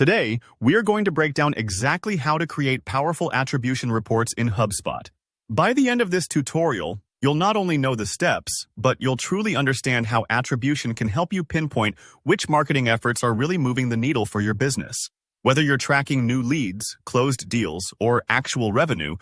Today, we are going to break down exactly how to create powerful attribution reports in HubSpot. By the end of this tutorial, you'll not only know the steps, but you'll truly understand how attribution can help you pinpoint which marketing efforts are really moving the needle for your business. Whether you're tracking new leads, closed deals, or actual revenue,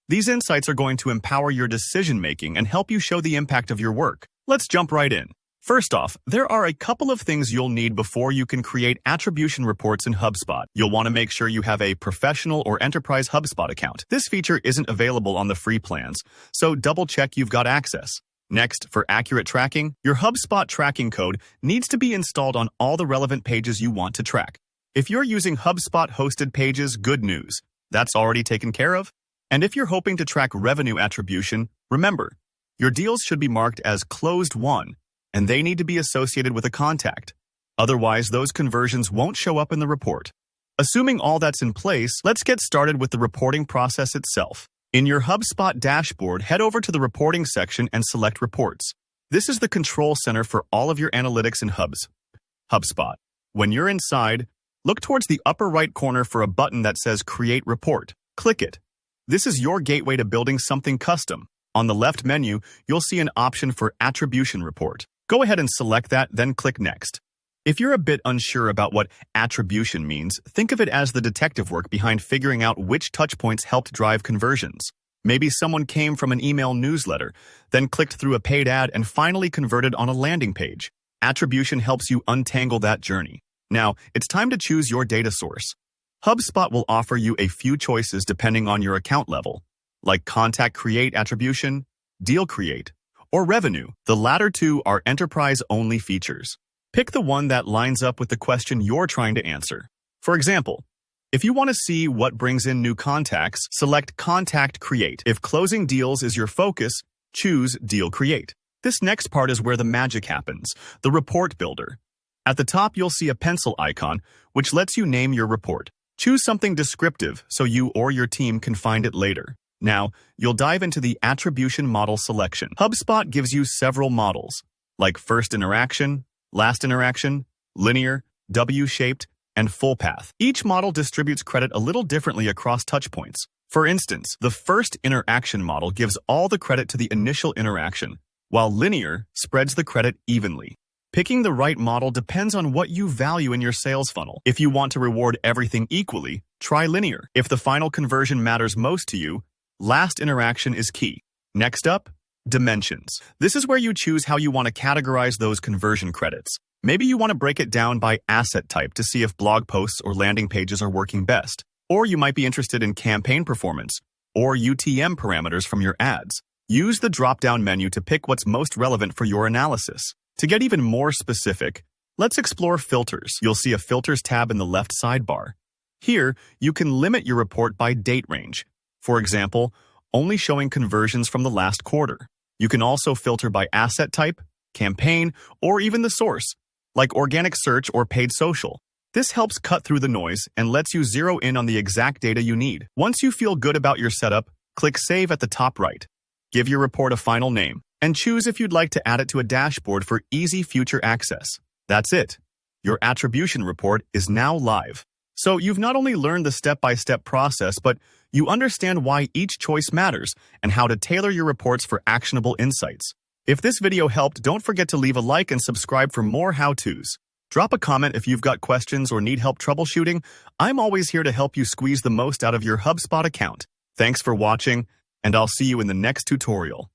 these insights are going to empower your decision-making and help you show the impact of your work. Let's jump right in. First off, there are a couple of things you'll need before you can create attribution reports in HubSpot. You'll want to make sure you have a professional or enterprise HubSpot account. This feature isn't available on the free plans, so double-check you've got access. Next, for accurate tracking, your HubSpot tracking code needs to be installed on all the relevant pages you want to track. If you're using HubSpot-hosted pages, good news. That's already taken care of. And if you're hoping to track revenue attribution, remember, your deals should be marked as closed won, and they need to be associated with a contact. Otherwise, those conversions won't show up in the report. Assuming all that's in place, let's get started with the reporting process itself. In your HubSpot dashboard, head over to the reporting section and select Reports. This is the control center for all of your analytics in HubSpot. When you're inside, look towards the upper right corner for a button that says Create Report. Click it. This is your gateway to building something custom. On the left menu, you'll see an option for Attribution Report. Go ahead and select that, then click Next. If you're a bit unsure about what attribution means, think of it as the detective work behind figuring out which touchpoints helped drive conversions. Maybe someone came from an email newsletter, then clicked through a paid ad and finally converted on a landing page. Attribution helps you untangle that journey. Now, it's time to choose your data source. HubSpot will offer you a few choices depending on your account level, like Contact Create Attribution, Deal Create, or Revenue. The latter two are enterprise-only features. Pick the one that lines up with the question you're trying to answer. For example, if you want to see what brings in new contacts, select Contact Create. If closing deals is your focus, choose Deal Create. This next part is where the magic happens, the report builder. At the top, you'll see a pencil icon, which lets you name your report. Choose something descriptive so you or your team can find it later. Now, you'll dive into the attribution model selection. HubSpot gives you several models, like first interaction, last interaction, linear, W-shaped, and full path. Each model distributes credit a little differently across touchpoints. For instance, the first interaction model gives all the credit to the initial interaction, while linear spreads the credit evenly. Picking the right model depends on what you value in your sales funnel. If you want to reward everything equally, try linear. If the final conversion matters most to you, last interaction is key. Next up, dimensions. This is where you choose how you want to categorize those conversion credits. Maybe you want to break it down by asset type to see if blog posts or landing pages are working best. Or you might be interested in campaign performance or UTM parameters from your ads. Use the drop-down menu to pick what's most relevant for your analysis. To get even more specific, let's explore filters. You'll see a Filters tab in the left sidebar. Here, you can limit your report by date range. For example, only showing conversions from the last quarter. You can also filter by asset type, campaign, or even the source, like organic search or paid social. This helps cut through the noise and lets you zero in on the exact data you need. Once you feel good about your setup, click Save at the top right. Give your report a final name, and choose if you'd like to add it to a dashboard for easy future access. That's it. Your attribution report is now live. So you've not only learned the step-by-step process, but you understand why each choice matters and how to tailor your reports for actionable insights. If this video helped, don't forget to leave a like and subscribe for more how-tos. Drop a comment if you've got questions or need help troubleshooting. I'm always here to help you squeeze the most out of your HubSpot account. Thanks for watching, and I'll see you in the next tutorial.